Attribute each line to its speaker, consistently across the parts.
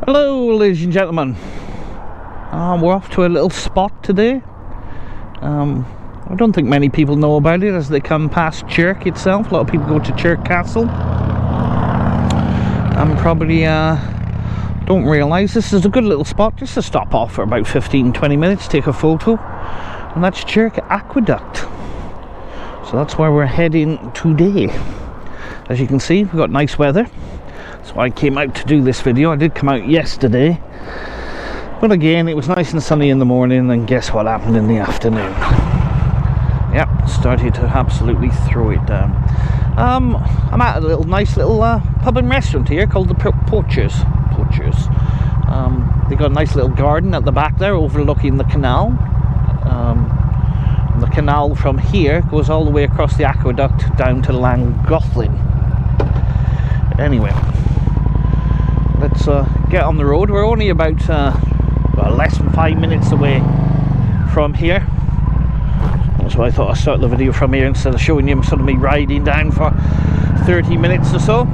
Speaker 1: Hello ladies and gentlemen, we're off to a little spot today. I don't think many people know about it as they come past Chirk itself. A lot of people go to Chirk Castle and probably don't realise this is a good little spot just to stop off for about 15-20 minutes, take a photo, and that's Chirk Aqueduct. So that's where we're heading today. As you can see, we've got nice weather. So I came out to do this video. I did come out yesterday, but again it was nice and sunny in the morning, and guess what happened in the afternoon? Yep, started to absolutely throw it down. I'm at a nice little pub and restaurant here called the Poachers. They got a nice little garden at the back there overlooking the canal. The canal from here goes all the way across the aqueduct down to Llangollen. Anyway, let's get on the road. We're only about less than 5 minutes away from here. That's why I thought I'd start the video from here instead of showing you sort of me riding down for 30 minutes or so.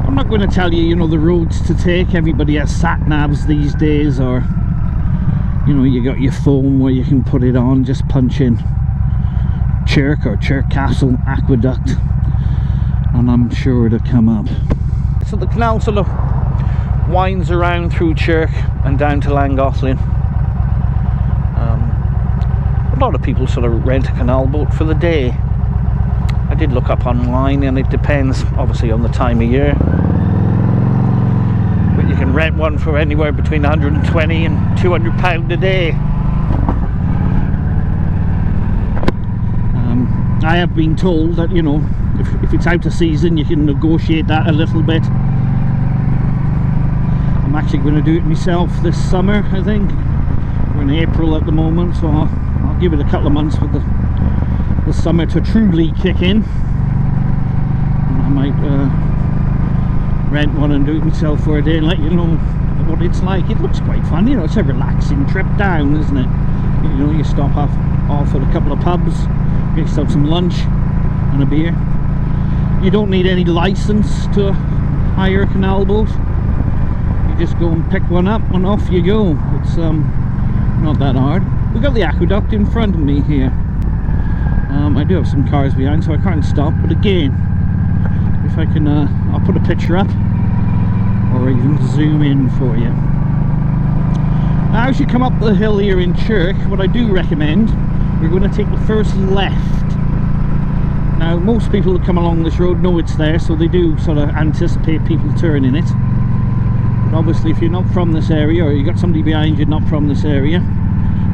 Speaker 1: I'm not going to tell you, the roads to take. Everybody has sat-navs these days, or you got your phone where you can put it on, just punch in Chirk or Chirk Castle Aqueduct and I'm sure it'll come up. So the canal sort of winds around through Chirk and down to Llangollen. A lot of people sort of rent a canal boat for the day. I did look up online, and it depends obviously on the time of year, but you can rent one for anywhere between 120 and £200 a day. I have been told that if it's out of season you can negotiate that a little bit. I'm actually going to do it myself this summer. I think we're in April at the moment, so I'll give it a couple of months for the summer to truly kick in. I might rent one and do it myself for a day and let you know what it's like. It looks quite fun, it's a relaxing trip down, isn't it? You stop off at a couple of pubs, get yourself some lunch and a beer. You don't need any license to hire a canal boat. You just go and pick one up and off you go. It's not that hard. We've got the aqueduct in front of me here. I do have some cars behind, so I can't stop, but again, if I can I'll put a picture up or even zoom in for you. Now, as you come up the hill here in Chirk, what I do recommend, we're going to take the first left. Now, most people that come along this road know it's there, so they do sort of anticipate people turning it. But obviously, if you're not from this area, or you got somebody behind you not from this area,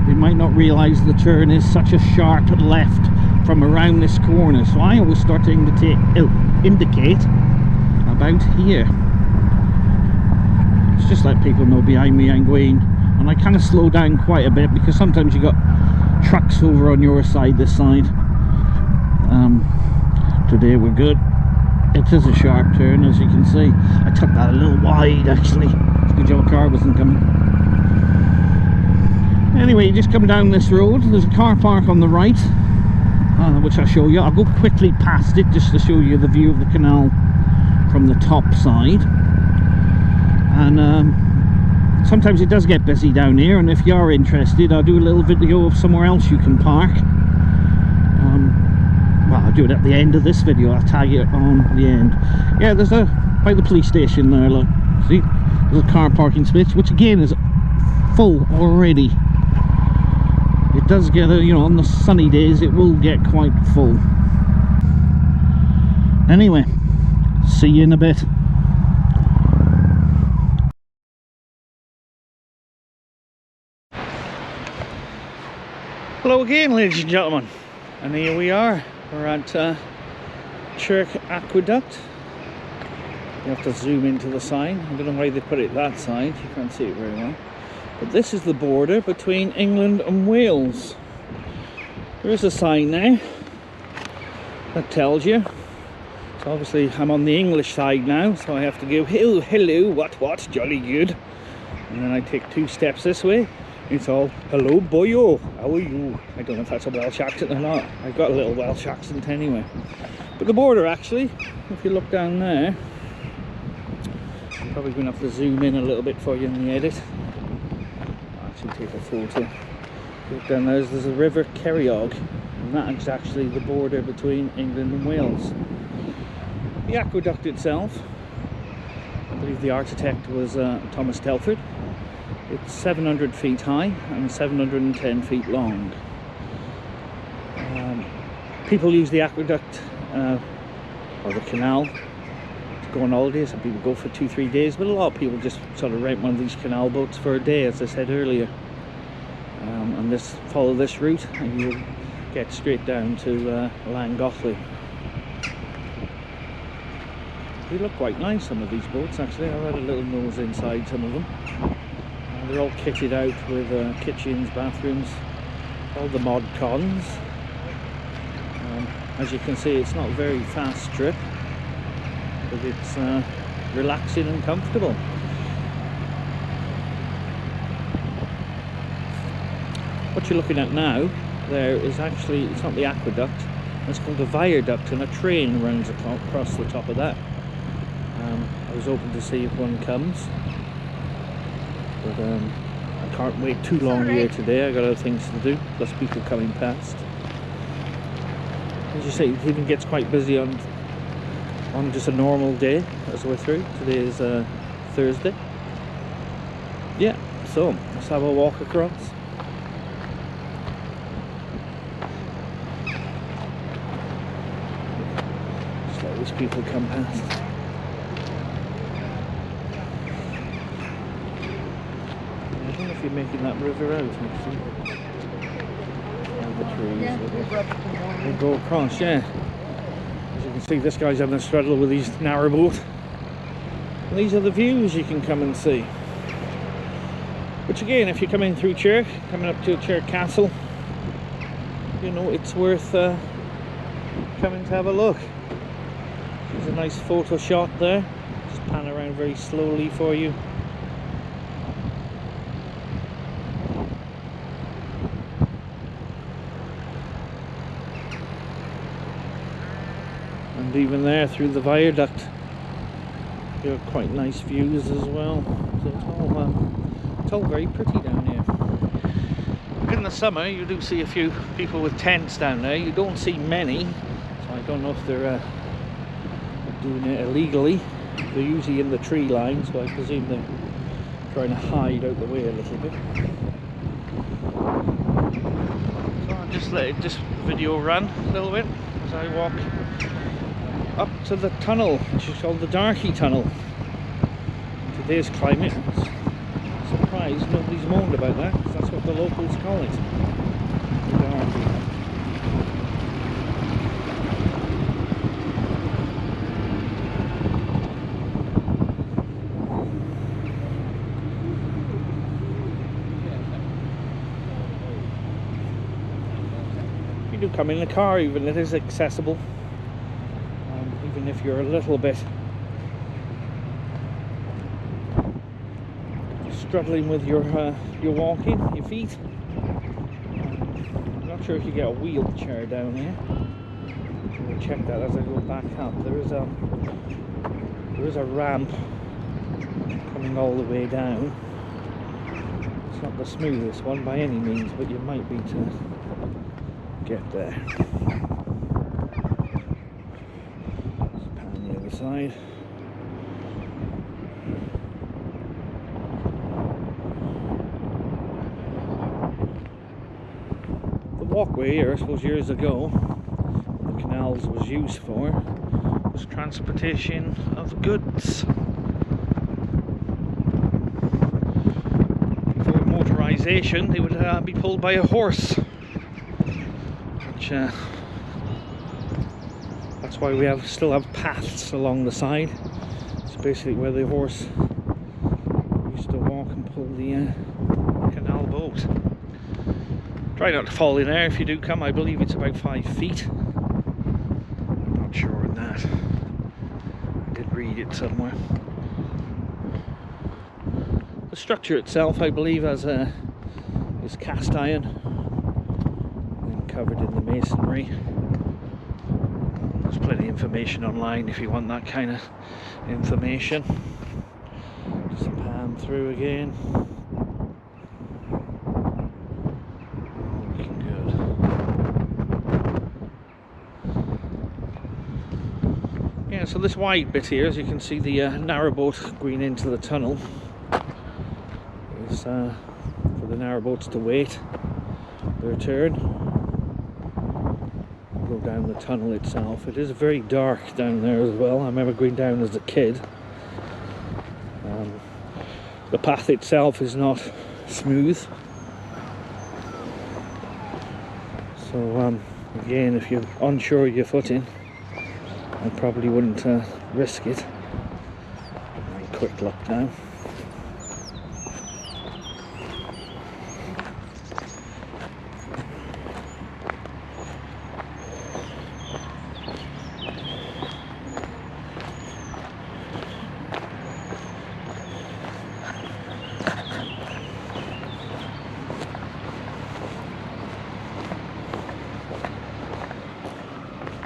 Speaker 1: they might not realise the turn is such a sharp left from around this corner. So I always start to indicate about here. It's just let people know behind me I'm going, and I kind of slow down quite a bit because sometimes you got trucks over on your side, this side. Today we're good. It is a sharp turn, as you can see. I took that a little wide actually. It's a good job a car wasn't coming. Anyway, you just come down this road. There's a car park on the right, which I'll show you. I'll go quickly past it just to show you the view of the canal from the top side. And sometimes it does get busy down here, and if you are interested, I'll do a little video of somewhere else you can park. Well, I'll do it at the end of this video. I'll tag it on the end. Yeah, there's by the police station there, look. See, there's a car parking space, which again is full already. It does get on the sunny days it will get quite full. Anyway, see you in a bit. Hello again, ladies and gentlemen, and here we are. We're at Chirk Aqueduct. You have to zoom into the sign. I don't know why they put it that side, you can't see it very well. But this is the border between England and Wales. There is a sign there that tells you. So obviously I'm on the English side now, so I have to go, hello, what, jolly good. And then I take 2 steps this way It's all, hello boyo, how are you? I don't know if that's a Welsh accent or not. I've got a little Welsh accent anyway. But the border actually, if you look down there, I'm probably going to have to zoom in a little bit for you in the edit. I'll actually take a photo. Look down there, there's the River Chirk, and that is actually the border between England and Wales. The aqueduct itself, I believe the architect was Thomas Telford. It's 700 feet high and 710 feet long. People use the aqueduct or the canal to go on holiday. Some people go for 2-3 days, but a lot of people just sort of rent one of these canal boats for a day, as I said earlier. And follow this route and you'll get straight down to Llangollen. They look quite nice, some of these boats actually. I've had a little nose inside some of them. They're all kitted out with kitchens, bathrooms, all the mod cons. As you can see, it's not a very fast trip, but it's relaxing and comfortable. What you're looking at now, there is actually, it's not the aqueduct, it's called a viaduct, and a train runs across the top of that. I was hoping to see if one comes. But I can't wait too long here today. I got other things to do, plus people coming past. As you say, it even gets quite busy on just a normal day as we're through. Today is Thursday. Yeah, so let's have a walk across. Just let these people come past. You're making that river out actually. And the trees they go across, yeah. As you can see, this guy's having a straddle with his narrowboat. And these are the views you can come and see. Which again, if you're coming through Chirk, coming up to Chirk Castle, you know, it's worth coming to have a look. There's a nice photo shot there. Just pan around very slowly for you. And even there through the viaduct, you have quite nice views as well. So it's all very pretty down here. In the summer, you do see a few people with tents down there. You don't see many, so I don't know if they're doing it illegally. They're usually in the tree line, so I presume they're trying to hide out the way a little bit. So I'll just let this video run a little bit as I walk up to the tunnel, which is called the Darky Tunnel. Today's climate, I'm surprised nobody's moaned about that, because that's what the locals call it. The Darky. You do come in the car, even it is accessible. Even if you're a little bit struggling with your walking, your feet. I'm not sure if you get a wheelchair down here. We'll check that as I go back up. There is a ramp coming all the way down. It's not the smoothest one by any means, but you might be to get there. Side. The walkway here, I suppose years ago, the canals was used for was transportation of goods. Before motorisation, they would be pulled by a horse, which that's why we still have paths along the side. It's basically where the horse used to walk and pull the canal boat. Try not to fall in there if you do come. I believe it's about 5 feet. I'm not sure on that. I did read it somewhere. The structure itself, I believe, has is cast iron and covered in the masonry. There's plenty of information online if you want that kind of information. Just pan through again. Looking good. Yeah, so this wide bit here, as you can see, the narrowboat going into the tunnel is for the narrowboats to wait their turn. Go down the tunnel itself. It is very dark down there as well. I remember going down as a kid. The path itself is not smooth. So again, if you're unsure of your footing, I probably wouldn't risk it. Very quick look now.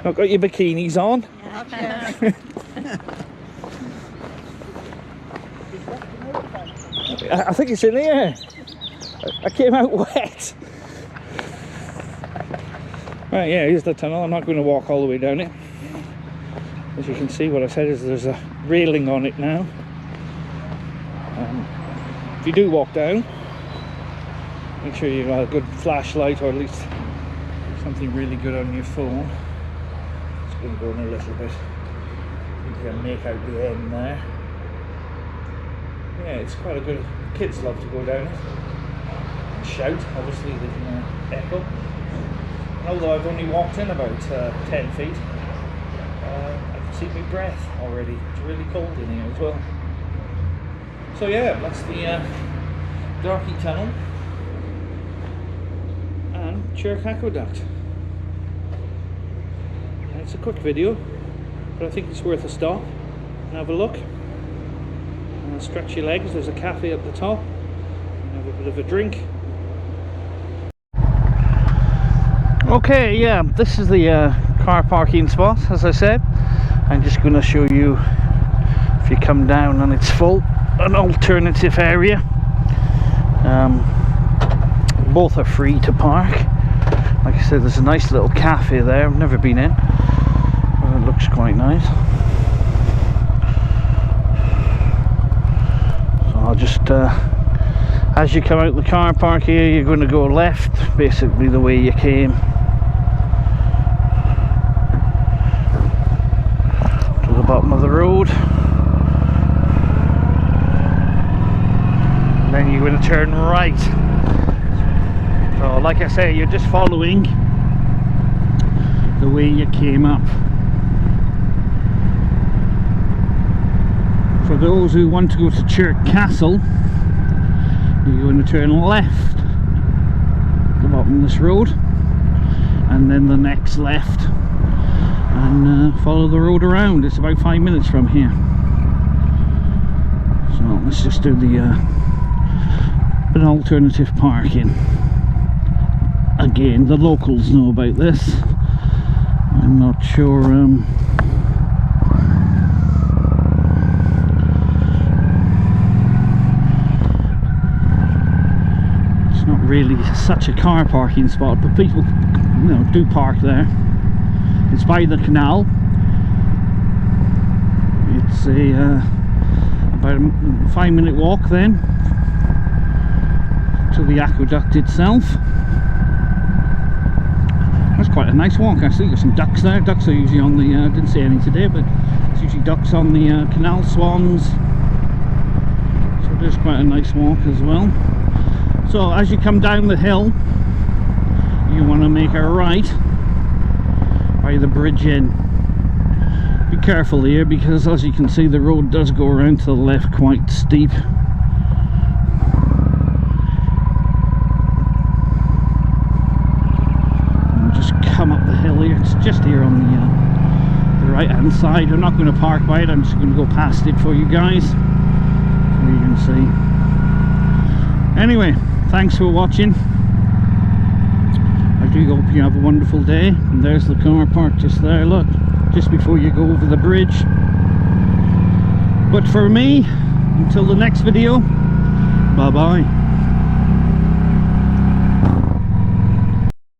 Speaker 1: Not got your bikinis on?
Speaker 2: Yeah.
Speaker 1: I think it's in here. I came out wet. Right, yeah, here's the tunnel. I'm not going to walk all the way down it. As you can see, what I said is there's a railing on it now. If you do walk down, make sure you've got a good flashlight, or at least something really good on your phone. Going to go in a little bit. You can make out the end there. Yeah, it's quite a good. Kids love to go down it and shout. Obviously, they can echo. And although I've only walked in about 10 feet, I can see my breath already. It's really cold in here as well. So yeah, that's the Darky Tunnel and Chirk Aqueduct. It's a quick video, but I think it's worth a stop and have a look. Stretch your legs. There's a cafe at the top. Have a bit of a drink. Okay, yeah, this is the car parking spot. As I said, I'm just going to show you, if you come down and it's full, an alternative area. Both are free to park. Like I said, there's a nice little cafe there. I've never been in. It looks quite nice. So I'll just, as you come out the car park here, you're going to go left, basically the way you came. To the bottom of the road. And then you're going to turn right. So like I say, you're just following the way you came up. For those who want to go to Chirk Castle, you're going to turn left at the bottom of this road, and then the next left, and follow the road around. It's about 5 minutes from here. So let's just do the an alternative parking. Again, the locals know about this. I'm not sure. It's not really such a car parking spot, but people, you know, do park there. It's by the canal. It's a about a 5-minute walk then to the aqueduct itself. That's quite a nice walk actually. There's some ducks there. Ducks are usually on the, didn't see any today, but it's usually ducks on the canal, swans. So there's quite a nice walk as well. So as you come down the hill, you want to make a right by the bridge in. Be careful here, because as you can see, the road does go around to the left quite steep. Come up the hill here. It's just here on the right hand side. I'm not going to park by it, I'm just going to go past it for you guys so you can see. Anyway, thanks for watching. do hope you have a wonderful day. And there's the car parked just there, look, just before you go over the bridge. But for me, until the next video, bye bye.